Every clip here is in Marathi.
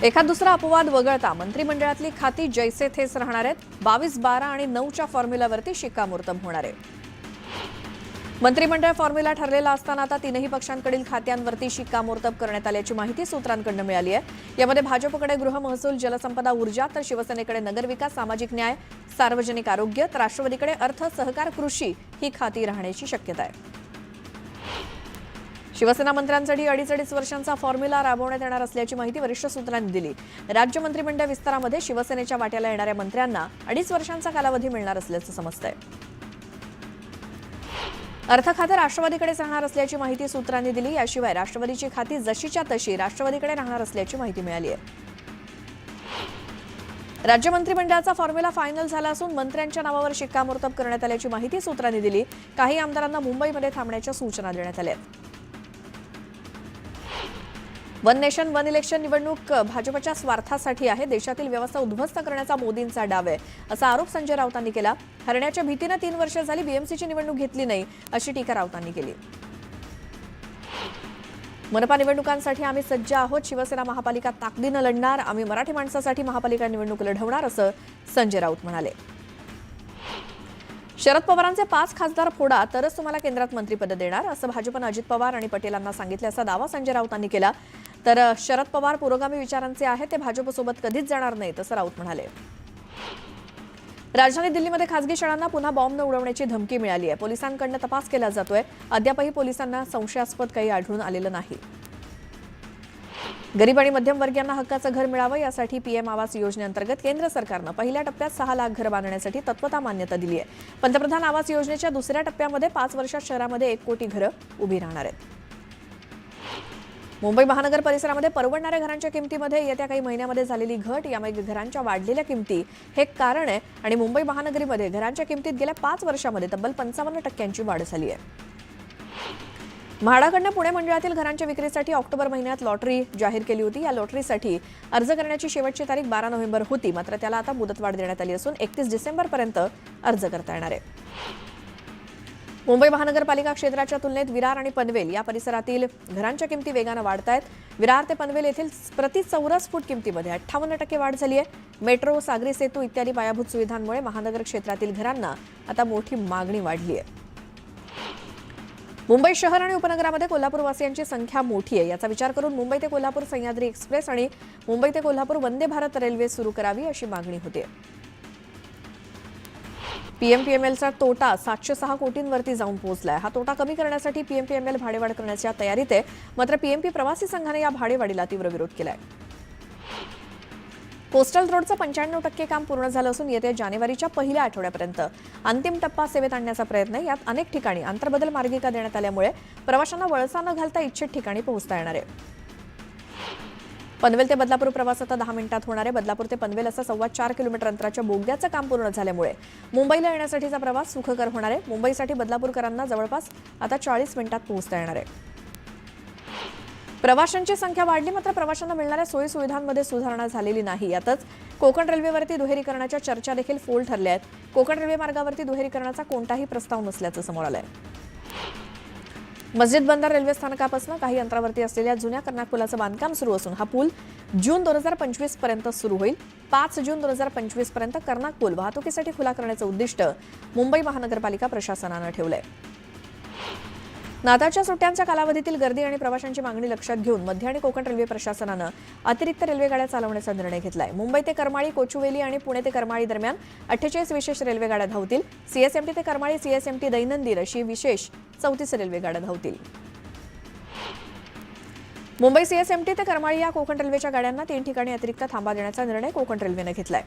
एखाद दुसरा अपवाद वगळता मंत्रिमंडळातली खाती जैसे थेच राहणार आहेत. 22, 12 आणि 9च्या फॉर्म्युलावरती शिक्कामोर्तब होणार आहे. मंत्रिमंडळ फॉर्म्युला ठरलेला असताना आता तीनही पक्षांकडील खात्यांवरती शिक्कामोर्तब करण्यात आल्याची माहिती सूत्रांकडून मिळाली आहे. यामध्ये भाजपकडे गृह, महसूल, जलसंपदा, ऊर्जा, तर शिवसेनेकडे नगरविकास, सामाजिक न्याय, सार्वजनिक आरोग्य, तर राष्ट्रवादीकडे अर्थ, सहकार, कृषी ही खाती राहण्याची शक्यता आहे. शिवसेना मंत्र्यांसाठी 2.5 वर्षांचा फॉर्म्युला राबवण्यात येणार असल्याची माहिती वरिष्ठ सूत्रांनी दिली. राज्य मंत्रिमंडळ विस्तारामध्ये शिवसेनेच्या वाट्याला येणाऱ्या मंत्र्यांना 2.5 वर्षांचा कालावधी मिळणार असल्याचं समजतंय. अर्थ खाते राष्ट्रवादीकडेच राहणार असल्याची माहिती सूत्रांनी दिली. याशिवाय राष्ट्रवादीची खाती जशीच्या तशी राष्ट्रवादीकडे राहणार असल्याची माहिती मिळाली आहे. राज्य मंत्रिमंडळाचा फॉर्म्युला फायनल झाला असून मंत्र्यांच्या नावावर शिक्कामोर्तब करण्यात आल्याची माहिती सूत्रांनी दिली. काही आमदारांना मुंबईमध्ये थांबण्याच्या सूचना देण्यात आल्या आहेत. वन नेशन वन इलेक्शन निवडणूक भाजपच्या स्वार्थासाठी आहे. देशातील व्यवस्था उद्ध्वस्त करण्याचा मोदींचा डाव आहे, असा आरोप संजय राऊतांनी केला. हरण्याच्या भीतीने 3 वर्ष झाली बीएमसीची निवडणूक घेतली नाही, अशी टीका राऊतांनी केली. मनपा निवडणुकांसाठी आम्ही सज्ज आहोत. शिवसेना महापालिका ताकदीनं लढणार. आम्ही मराठी माणसासाठी महापालिका निवडणूक लढवणार, असं संजय राऊत म्हणाले. शरद पवारांचे 5 खासदार फोडा तरच तुम्हाला केंद्रात मंत्रिपद देणार, असं भाजपनं अजित पवार आणि पटेलांना सांगितल्याचा दावा संजय राऊतांनी केला. तर शरद पवार पुरोगामी विचारांचे आहेत, ते भाजपसोबत कधीच जाणार नाहीत, असं राऊत म्हणाले. राजधानी दिल्लीमध्ये खासगी शाळांना पुन्हा बॉम्ब उडवण्याची धमकी मिळाली आहे. पोलिसांकडून तपास केला जातोय. अद्यापही पोलिसांना संशयास्पद काही आढळून आलेलं नाही. गरीब आणि मध्यमवर्गीयांना हक्काचं घर मिळावं यासाठी पीएम आवास योजनेअंतर्गत केंद्र सरकारनं पहिल्या टप्प्यात 6 लाख घरं बांधण्यासाठी तत्वता मान्यता दिली आहे. पंतप्रधान आवास योजनेच्या दुसऱ्या टप्प्यामध्ये 5 वर्षात शहरामध्ये 1 कोटी घरं उभी राहणार आहेत. मुंबई महानगर परिसरामध्ये परवडणाऱ्या घरांच्या किमतीमध्ये येत्या काही महिन्यामध्ये झालेली घट, यामध्ये घरांच्या वाढलेल्या किमती हे कारण आहे. आणि मुंबई महानगरीमध्ये घरांच्या किमतीत गेल्या 5 वर्षामध्ये तब्बल 55% वाढ झाली आहे. म्हाडाकडनं पुणे मंडळातील घरांच्या विक्रीसाठी ऑक्टोबर महिन्यात लॉटरी जाहीर केली होती. या लॉटरीसाठी अर्ज करण्याची शेवटची तारीख 12 नोव्हेंबर होती. मात्र त्याला आता मुदतवाढ देण्यात आली असून 31 डिसेंबरपर्यंत अर्ज करता येणार आहे. मुंबई महानगरपालिका क्षेत्राच्या तुलनेत विरार आणि पनवेल या परिसरातील घरांच्या किमती वेगानं वाढत आहेत. विरार ते पनवेल येथील प्रति चौरस फूट किमतीमध्ये 58% वाढ झाली आहे. मेट्रो, सागरी सेतू इत्यादी पायाभूत सुविधांमुळे महानगर क्षेत्रातील घरांना आता मोठी मागणी वाढली आहे. मुंबई शहर आणि उपनगरामध्ये कोल्हापूरवासियांची संख्या मोठी आहे. याचा विचार करून मुंबई ते कोल्हापूर सह्याद्री एक्सप्रेस आणि मुंबई ते कोल्हापूर वंदे भारत रेल्वे सुरू करावी, अशी मागणी होते. पीएमपीएमएलचा तोटा 706 कोटींवरती जाऊन पोहोचलाय. हा तोटा कमी करण्यासाठी पीएमपीएमएल भाडेवाढ करण्याच्या तयारीत आहे. मात्र पीएमपी प्रवासी संघाने या भाडेवाढीला तीव्र विरोध केलाय. कोस्टल रोडचं 95% काम पूर्ण झालं असून येत्या जानेवारीच्या पहिल्या आठवड्यापर्यंत अंतिम टप्पा सेवेत आणण्याचा प्रयत्न आहे. यात अनेक ठिकाणी आंतरबदल मार्गिका देण्यात आल्यामुळे प्रवाशांना वळसा न घालता इच्छित ठिकाणी पोहोचता येणार आहे. पनवेल ते बदलापूर प्रवास आता 10 मिनिटात होणार आहे. बदलापूर ते पनवेल असं 4.25 किलोमीटर अंतराच्या बोगद्याचं काम पूर्ण झाल्यामुळे मुंबईला येण्यासाठीचा प्रवास सुखकर होणार आहे. मुंबईसाठी बदलापूरकरांना जवळपास आता 40 मिनिटात पोहोचता येणार आहे. प्रवाशांची संख्या वाढली, मात्र प्रवाशांना मिळणाऱ्या सोयी सुविधांमध्ये सुधारणा झालेली नाही. यातच कोकण रेल्वेवरती दुहेरीकरणाच्या चर्चा देखील फोल ठरल्या आहेत. कोकण रेल्वे मार्गावरती दुहेरीकरणाचा कोणताही प्रस्ताव नसल्याचं समोर आलंय. मस्जिद बंदर रेल्वे स्थानकापासून काही अंतरावरती असलेल्या जुन्या कर्नाक पुलाचं बांधकाम सुरू असून हा पूल जून 2025 पर्यंत सुरू होईल. 5 जून 2025 पर्यंत कर्नाक पूल वाहतुकीसाठी खुला करण्याचं उद्दिष्ट मुंबई महानगरपालिका प्रशासनानं ठेवलंय. नाताळच्या सुट्ट्यांच्या कालावधीतील गर्दी आणि प्रवाशांची मागणी लक्षात घेऊन मध्य आणि कोकण रेल्वे प्रशासनानं अतिरिक्त रेल्वेगाड्या चालवण्याचा निर्णय घेतलाय. मुंबई ते करमाळी, कोचुवेली आणि पुणे ते करमाळी दरम्यान 48 विशेष रेल्वेगाड्या धावतील. सीएसएमटी ते करमाळी, सीएसएमटी दैनंदिन अशी विशेष 34 रेल्वेगाड्या धावतील. मुंबई सीएसएमटी ते करमाळी या कोकण रेल्वेच्या गाड्यांना 3 ठिकाणी अतिरिक्त थांबा देण्याचा निर्णय कोकण रेल्वेनं घेतलाय.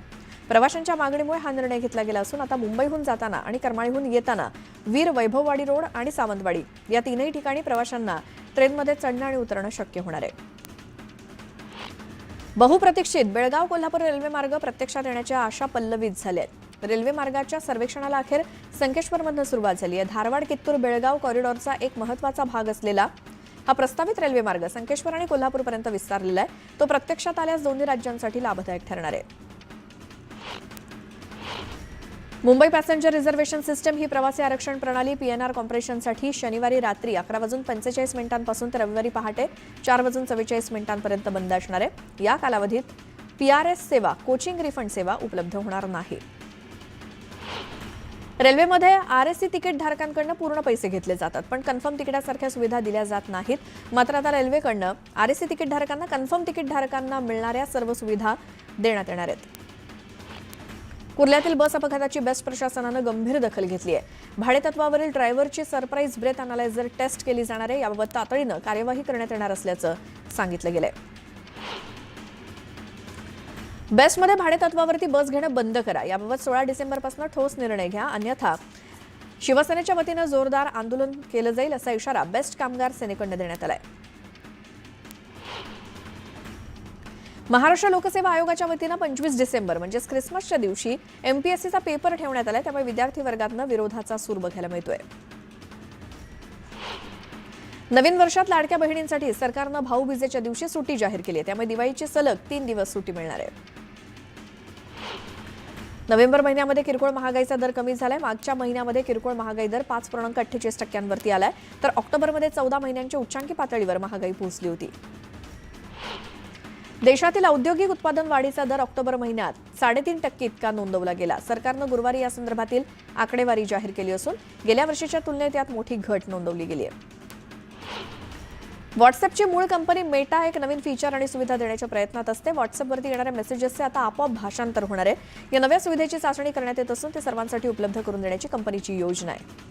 प्रवाशांच्या मागणीमुळे हा निर्णय घेतला गेला असून आता मुंबईहून जाताना आणि करमाळीहून येताना वीर, वैभववाडी रोड आणि सावंतवाडी या 3ही ठिकाणी प्रवाशांना ट्रेनमध्ये चढणं आणि उतरणं शक्य होणार आहे. बहुप्रतीक्षित बेळगाव कोल्हापूर रेल्वे मार्ग प्रत्यक्षात येण्याच्या आशा पल्लवित झाल्या आहेत. रेल्वे मार्गाच्या सर्वेक्षणाला अखेर संकेश्वरमधून सुरुवात झाली आहे. धारवाड, कित्तूर, बेळगाव कॉरिडॉरचा एक महत्त्वाचा भाग असलेला हा प्रस्तावित रेल्वे मार्ग संकेश्वर आणि कोल्हापूरपर्यंत विस्तारलेला आहे. तो प्रत्यक्षात आल्यास दोन्ही राज्यांसाठी लाभदायक ठरणार आहे. मुंबई पॅसेंजर रिझर्वेशन सिस्टम ही प्रवासी आरक्षण प्रणाली पीएनआर कॉम्प्रेशनसाठी शनिवारी रात्री 11:45 पासून तर रविवारी पहाटे 4:44 बंद असणार आहे. या कालावधीत पीआरएस सेवा, कोचिंग रिफंड सेवा उपलब्ध होणार नाही. रेल्वेमध्ये आरएससी तिकीट धारकांकडून पूर्ण पैसे घेतले जातात, पण कन्फर्म तिकिटासारख्या सुविधा दिल्या जात नाहीत. मात्र आता रेल्वेकडून आरएससी तिकीट धारकांना कन्फर्म तिकीट धारकांना मिळणाऱ्या सर्व सुविधा देण्यात येणार आहेत. कुर्ल्यातील बस अपघाताची बेस्ट प्रशासनानं गंभीर दखल घेतली आहे. भाडेतत्वावरील ड्रायव्हरची सरप्राईज ब्रेथ अनालायझर टेस्ट केली जाणार आहे. याबाबत तातडीनं कार्यवाही करण्यात येणार असल्याचं सांगितलं गेलंय. बेस्टमध्ये भाडेतत्वावरती बस घेणं बंद करा, याबाबत 16 डिसेंबरपासून ठोस निर्णय घ्या, अन्यथा शिवसेनेच्या वतीनं जोरदार आंदोलन केलं जाईल असा इशारा बेस्ट कामगार सेनेकडून देण्यात आलाय. महाराष्ट्र लोकसेवा आयोगाच्या वतीनं 25 डिसेंबर म्हणजेच ख्रिसमसच्या दिवशी एमपीएससीचा पेपर ठेवण्यात आलाय. त्यामुळे विद्यार्थी वर्गातनं विरोधाचा सूर बघायला मिळतोय. नवीन वर्षात लाडक्या बहिणींसाठी सरकारनं भाऊबीजेच्या दिवशी सुट्टी जाहीर केली आहे. त्यामुळे दिवाळीची सलग 3 दिवस सुट्टी मिळणार आहे. नोव्हेंबर महिन्यामध्ये किरकोळ महागाईचा दर कमी झालाय. मागच्या महिन्यामध्ये किरकोळ महागाई दर 5.48% आलाय, तर ऑक्टोबरमध्ये 14 महिन्यांच्या उच्चांकी पातळीवर महागाई पोहोचली होती. देशातील औद्योगिक उत्पादन वाढीचा दर ऑक्टोबर महिन्यात 3.5% इतका नोंदवला गेला. सरकारनं गुरुवारी या संदर्भातील आकडेवारी जाहीर केली असून गेल्या वर्षीच्या तुलनेत यात मोठी घट नोंदवली गेली आहे. व्हॉट्सअपची मूळ कंपनी मेटा एक नवीन फीचर आणि सुविधा देण्याच्या प्रयत्नात असते. व्हॉट्सअपवरती येणाऱ्या मेसेजेसचे आता आपोआप भाषांतर होणार आहे. या नव्या सुविधेची चाचणी करण्यात येत असून ते सर्वांसाठी उपलब्ध करून देण्याची कंपनीची योजना आहे.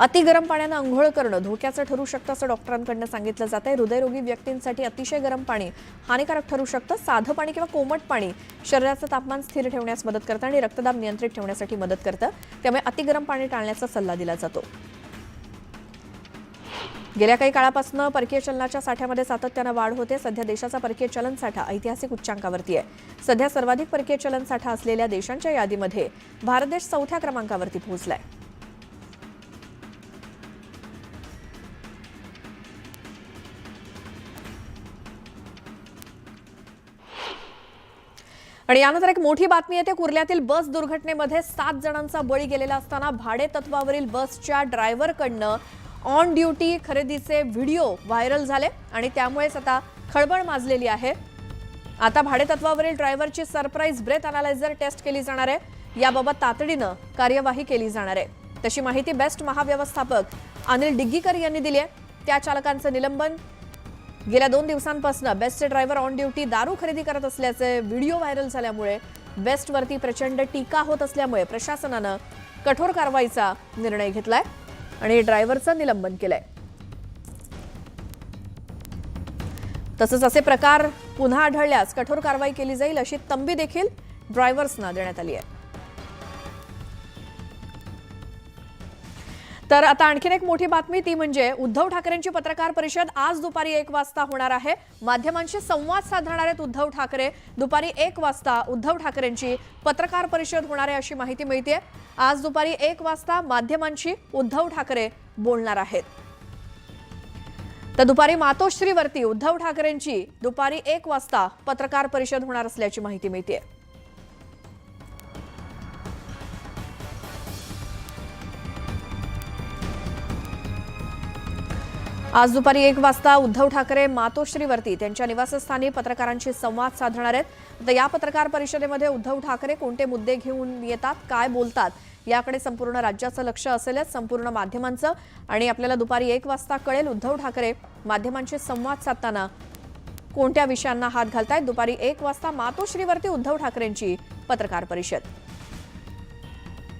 अति गरम पाण्यानं अंघोळ करणं धोक्याचं ठरू शकतं असं डॉक्टरांकडून सांगितलं जात आहे. हृदयरोगी व्यक्तींसाठी अतिशय गरम पाणी हानिकारक ठरू शकतं. साधं पाणी किंवा कोमट पाणी शरीराचं तापमान स्थिर ठेवण्यास मदत करतं आणि रक्तदाब नियंत्रित ठेवण्यासाठी मदत करतं. त्यामुळे अति गरम पाणी टाळण्याचा सल्ला दिला जातो. गेल्या काही काळापासून परकीय चलनाच्या साठ्यामध्ये सातत्यानं वाढ होते. सध्या देशाचा परकीय चलन साठा ऐतिहासिक उच्चांकावरती आहे. सध्या सर्वाधिक परकीय चलन साठा असलेल्या देशांच्या यादीमध्ये भारत देश 4थ्या क्रमांकावरती पोहोचलाय. आणि यानंतर एक मोठी बातमी येते. कुर्ल्यातील बस दुर्घटनेमध्ये 7 जणांचा बळी गेलेला असताना भाडेतत्वावरील बसच्या ड्रायव्हरकडनं ऑन ड्युटी खरेदीचे व्हिडिओ व्हायरल झाले आणि त्यामुळेच आता खळबळ माजलेली आहे. आता भाडेतत्वावरील ड्रायव्हरची सरप्राईज ब्रेथ अनालायझर टेस्ट केली जाणार आहे. याबाबत तातडीनं कार्यवाही केली जाणार आहे. तशी माहिती बेस्ट महाव्यवस्थापक अनिल डिग्गीकर यांनी दिली आहे. त्या चालकांचं निलंबन. गेल्या 2 दिवसांपासून बेस्टचे ड्रायव्हर ऑन ड्युटी दारू खरेदी करत असल्याचे व्हिडिओ व्हायरल झाल्यामुळे बेस्टवरती प्रचंड टीका होत असल्यामुळे प्रशासनानं कठोर कारवाईचा निर्णय घेतलाय आणि ड्रायव्हरचं निलंबन केलंय. तसंच असे प्रकार पुन्हा आढळल्यास कठोर कारवाई केली जाईल अशी तंबी देखील ड्रायव्हर्सना देण्यात आली आहे. तर आता आणखीन एक मोठी बातमी ती म्हणजे उद्धव ठाकरेंची पत्रकार परिषद आज दुपारी 1 वाजता होणार आहे. माध्यमांशी संवाद साधणार आहेत उद्धव ठाकरे. दुपारी 1 वाजता उद्धव ठाकरेंची पत्रकार परिषद होणार आहे अशी माहिती मिळते. आज दुपारी 1 वाजता माध्यमांशी उद्धव ठाकरे बोलणार आहेत. तर दुपारी मातोश्रीवरती उद्धव ठाकरेंची दुपारी 1 वाजता पत्रकार परिषद होणार असल्याची माहिती मिळते. आज दुपारी 1 वाजता उद्धव ठाकरे मातोश्रीवरती त्यांच्या निवासस्थानी पत्रकारांशी संवाद साधणार आहेत. तर या पत्रकार परिषदेमध्ये उद्धव ठाकरे कोणते मुद्दे घेऊन येतात, काय बोलतात याकडे संपूर्ण राज्याचं लक्ष असेलच, संपूर्ण माध्यमांचं. आणि आपल्याला दुपारी 1 वाजता कळेल उद्धव ठाकरे माध्यमांशी संवाद साधताना कोणत्या विषयांना हात घालतायत. दुपारी 1 वाजता मातोश्रीवरती उद्धव ठाकरेंची पत्रकार परिषद.